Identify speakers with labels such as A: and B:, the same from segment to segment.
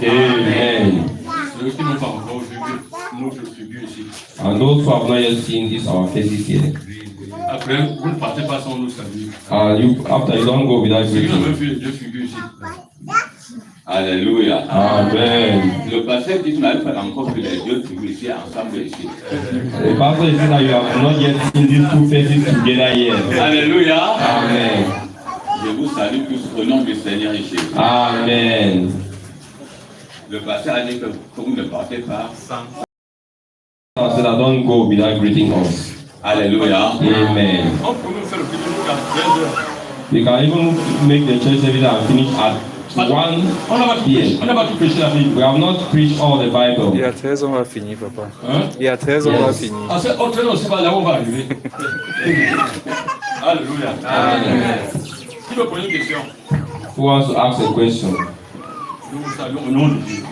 A: Amen.
B: Ceux qui n'ont pas encore vu notre figure ici.
A: And those who have not yet seen this, our faces here.
B: Après, vous ne partez pas sans nous saluer.
A: After you don't go without
B: Ceux qui n'ont
A: greeting.
B: même vu les deux figures ici.
C: Alléluia.
A: Amen.
C: Le pasteur dit que vous n'avez pas encore vu les deux figures ici ensemble ici.
A: The pastor is saying that you have not yet seen these two faces together here.
C: Alléluia.
A: Amen.
C: Je vous salue tous au nom du Seigneur Jésus.
A: Amen.
C: Le pasteur a dit que vous ne partez pas sans.
A: I said, I don't go without greeting us.
C: Alléluia.
A: Amen.
B: On peut nous faire le petit truc à 13h.
A: We can even make the church service and finish at 1
B: On n'a pas tout prêché. On n'a pas tout prêché la Bible.
A: We have not preached all the Bible.
D: Il y a 13 on va finir, papa.
B: Hein?
D: Il y a 13 on va finir.
B: Ah, c'est autre chose, c'est pas là où on va arriver. Alléluia.
A: Amen.
B: Qui veut poser une question?
A: Who wants to ask a question?
B: Nous vous saluons au nom de Jésus.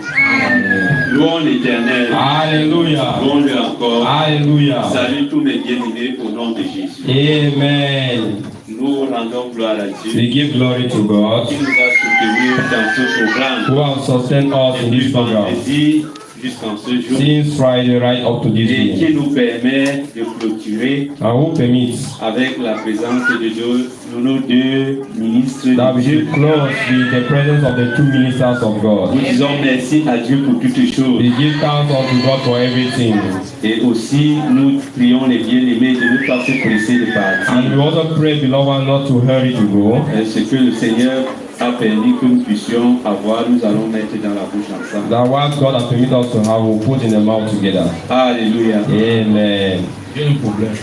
C: Louons l'Éternel.
A: Hallelujah.
C: Louons-le encore.
A: Hallelujah.
C: Salut tous mes bien-aimés au nom de Jésus.
A: Amen.
C: Nous rendons gloire à Dieu
A: We give glory to God
C: qui nous a soutenus dans ce programme.
A: who has sustained us in this program
C: Depuis jusqu'en ce jour
A: since Friday right up to this
C: et
A: day,
C: qui nous permet de clôturer
A: and who permits
C: avec la présence de nos deux ministres.
A: that we should close with the presence of the two ministers of
C: Nous
A: God.
C: disons merci à Dieu pour toutes choses.
A: We give thanks unto God for everything.
C: Et aussi, nous prions les bien-aimés de ne pas se presser de partir.
A: And we also pray, beloved, not to hurry to go.
C: Ce que le Seigneur a permis que nous puissions avoir, nous allons mettre dans la bouche ensemble.
A: That what God has permitted us to have, we'll put in the mouth together.
C: Alléluia.
A: Amen.
B: J'ai un problème.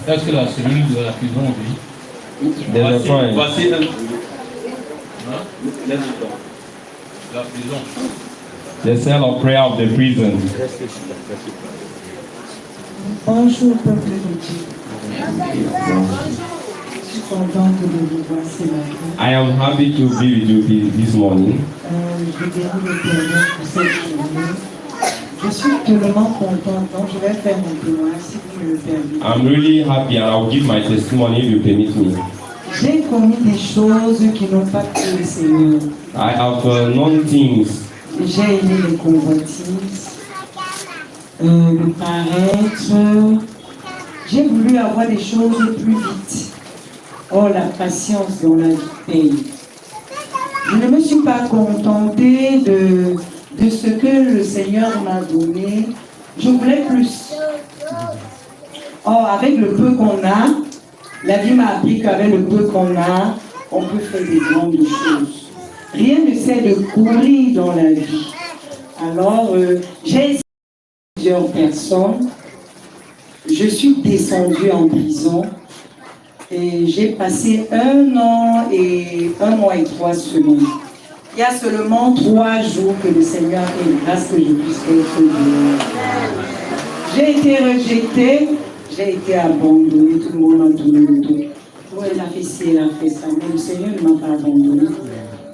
B: Est-ce que la cellule de la prison vit?
A: There's a point.
C: Voici un.
B: Hein?
C: Laisse-toi.
B: La prison.
A: The cell of prayer of the prison.
E: Bonjour, peuple de Dieu. Je suis contente de vous voir ce matin.
A: I am happy to be with you this morning.
E: Je bénis l'Éternel pour cette journée. Je suis tellement contente, donc je vais faire mon témoignage si vous me le permettez.
A: I'm really happy and I'll give my testimony if you permit me.
E: J'ai commis des choses qui n'ont pas plu le Seigneur.
A: I have known things.
E: J'ai aimé les convoitises, le paraître. J'ai voulu avoir des choses plus vite. Oh, la patience dans la vie paye. Je ne me suis pas contentée de ce que le Seigneur m'a donné. Je voulais plus. Oh, avec le peu qu'on a, la vie m'a appris qu'avec le peu qu'on a, on peut faire des grandes choses. Rien ne sert de courir dans la vie. Alors, j'ai essayé plusieurs personnes. Je suis descendue en prison. Et j'ai passé 1 an et 1 mois et 3 semaines. Il y a seulement 3 jours que le Seigneur ait grâce que je puisse être dehors. J'ai été rejetée, j'ai été abandonnée, tout le monde m'a tourné le dos. Oh, elle a fait ci, elle a fait ça, mais le Seigneur ne m'a pas abandonnée.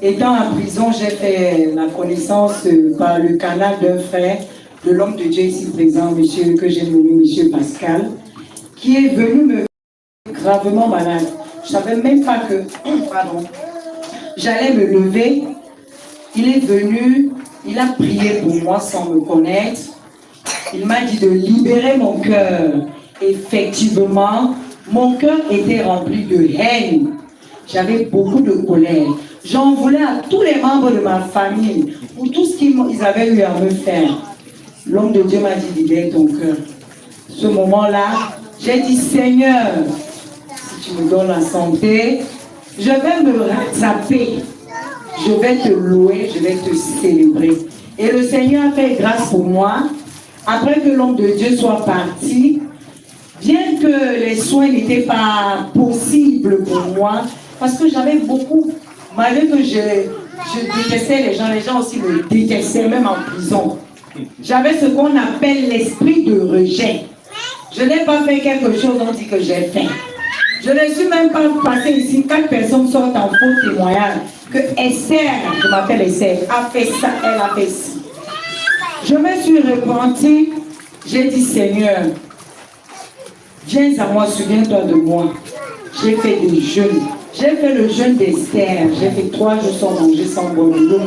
E: Étant en prison, j'ai fait la connaissance par le canal d'un frère, de l'homme de Dieu ici présent, monsieur, que j'ai nommé monsieur Pascal, qui est venu me gravement malade. Je ne savais même pas que, pardon, j'allais me lever. Il est venu, il a prié pour moi sans me connaître. Il m'a dit de libérer mon cœur. Effectivement, mon cœur était rempli de haine. J'avais beaucoup de colère. J'en voulais à tous les membres de ma famille pour tout ce qu'ils avaient eu à me faire. L'homme de Dieu m'a dit, libère ton cœur. Ce moment-là, j'ai dit, Seigneur, si tu me donnes la santé, je vais me rattraper. Je vais te louer, je vais te célébrer. Et le Seigneur a fait grâce pour moi. Après que l'homme de Dieu soit parti, bien que les soins n'étaient pas possibles pour moi, parce que j'avais beaucoup, malgré que je détestais les gens aussi me détestaient, même en prison. J'avais ce qu'on appelle l'esprit de rejet. Je n'ai pas fait quelque chose, on dit que j'ai fait. Je ne suis même pas passé ici, 4 personnes sortent en faux témoignage, que Esther, je m'appelle Esther, a fait ça, elle a fait ci. Je me suis repentie, j'ai dit Seigneur, viens à moi, souviens-toi de moi. J'ai fait des jeûnes. J'ai fait le jeûne d'Esther. J'ai fait 3 jours sans manger, sans boire de l'eau.